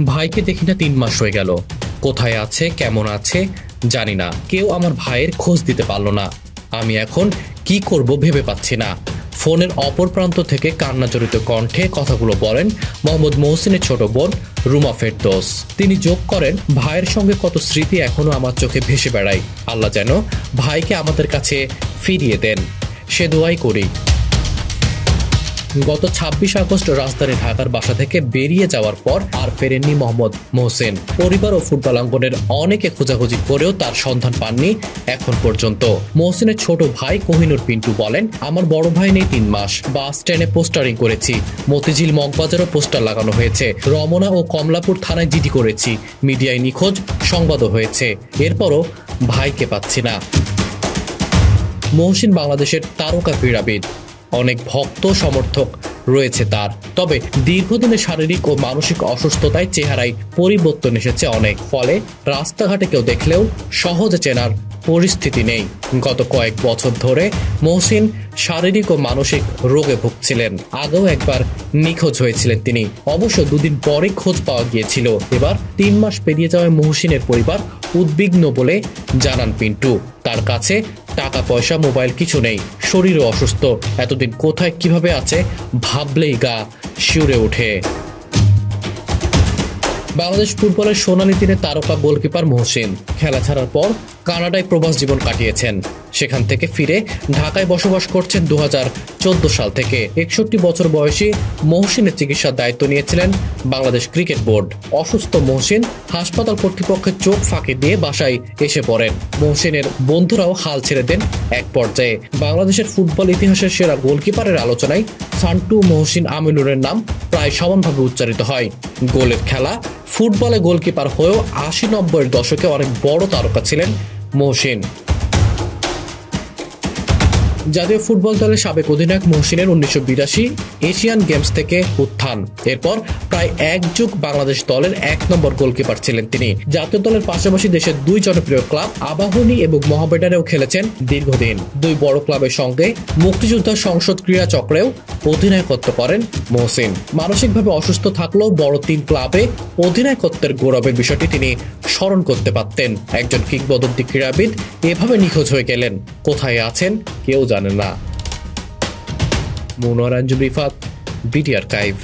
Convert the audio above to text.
ভাইকে দেখি না 3 মাস হয়ে গেল। কোথায় আছে, কেমন আছে জানি না। কেউ আমার ভাইয়ের খোঁজ দিতে পারলো না। আমি এখন কি করব ভেবে পাচ্ছি না। ফোনের অপর প্রান্ত থেকে কান্নাজড়িত কণ্ঠে কথাগুলো বলেন মোহাম্মদ মহসিনের ছোট বোন রুমা ফেরদৌস। তিনি যোগ করেন, ভাইয়ের সঙ্গে কত স্মৃতি এখনো আমার চোখে ভেসে বেড়ায়। আল্লাহ যেন ভাইকে আমাদের কাছে ফিরিয়ে দেন, সে দোয়াই করি। গত 26 আগস্ট রাজধানী ঢাকার বাসা থেকে বেরিয়ে যাওয়ার পর আর ফেরেননি মোহাম্মদ মহসিন। পরিবার ও ফুটবল অঙ্গনের অনেকে খোঁজাখুঁজি করেও তার সন্ধান পাননি এখন পর্যন্ত। মহসিনের ছোট ভাই কোহিনুর পিন্টু বলেন, আমার বড় ভাই নেই 3 মাস। বাস স্ট্যান্ডে পোস্টারিং করেছি, মতিঝিল মগবাজারও পোস্টার লাগানো হয়েছে, রমনা ও কমলাপুর থানায় জিডি করেছি, মিডিয়ায় নিখোঁজ সংবাদও হয়েছে, এরপরও ভাইকে পাচ্ছি না। মহসিন বাংলাদেশের তারকা ক্রীড়াবিদ, অনেক ভক্ত সমর্থক রয়েছে তার। তবে দীর্ঘদিনের শারীরিক ও মানসিক অসুস্থতায় চেহারায় পরিবর্তন এসেছে অনেক। ফলে রাস্তাঘাটে কেউ দেখলেও সহজে চেনার পরিস্থিতি নেই। গত কয়েক বছর ধরে মহসিন শারীরিক ও মানসিক রোগে ভুগছিলেন। আগেও একবার নিখোঁজ হয়েছিলেন তিনি, অবশ্য 2 দিন পরে খোঁজ পাওয়া গিয়েছিল। এবার 3 মাস পেরিয়ে যাওয়ায় মহসিনের পরিবার উদ্বিগ্ন বলে জানান পিন্টু। তার কাছে টাকা পয়সা মোবাইল কিছু নেই, শরীরও অসুস্থ। এতদিন কোথায় কিভাবে আছে ভাবলেই গা শিউরে ওঠে। বাংলাদেশ ফুটবলের সোনালী দিনে তারকা গোলকিপার মহসিন খেলা ছাড়ার পর কানাডায় প্রবাস জীবন কাটিয়েছেন। সেখান থেকে ফিরে ঢাকায় বসবাস করছেন 2014 সাল থেকে। 61 বছর বয়সী মহসিনের চিকিৎসার দায়িত্ব নিয়েছিলেন বাংলাদেশ ক্রিকেট বোর্ড। অসুস্থ মহসিন হাসপাতাল কর্তৃপক্ষের চোখ ফাঁকি দিয়ে বাসায় এসে পড়েন। মহসিনের বন্ধুরাও হাল ছেড়ে দেন এক পর্যায়ে। বাংলাদেশের ফুটবল ইতিহাসের সেরা গোলকিপারের আলোচনায় সান্টু, মহসিন, আমিনুরের নাম প্রায় সমানভাবে উচ্চারিত হয়। গোলের খেলা ফুটবলে গোলকিপার হয়েও 80-90 এর দশকে অনেক বড় তারকা ছিলেন মহসিন। জাতীয় ফুটবল দলের সাবেক অধিনায়ক মহসিনের 1982 এশিয়ান গেমস থেকে উত্থান। এরপর প্রায় 1 যুগ বাংলাদেশ দলের 1 নম্বর গোলকিপার ছিলেন তিনি। জাতীয় দলের পাশাপাশি দেশের 2 জনপ্রিয় ক্লাব আবাহনী এবং মোহামেডানেও খেলেছেন দীর্ঘদিন। 2 বড় ক্লাবের সঙ্গে মুক্তিযোদ্ধা সংসদ ক্রীড়া চক্রেও অধিনায়কত্ব করেন মহসিন। মানসিকভাবে অসুস্থ থাকলেও বড় 3 ক্লাবে অধিনায়কত্বের গৌরবের বিষয়টি তিনি স্মরণ করতে পারতেন। একজন কিংবদন্তি ক্রীড়াবিদ এভাবে নিখোঁজ হয়ে গেলেন, কোথায় আছেন কেউ জানে না। Monowar Anjum Rifat, BD archive.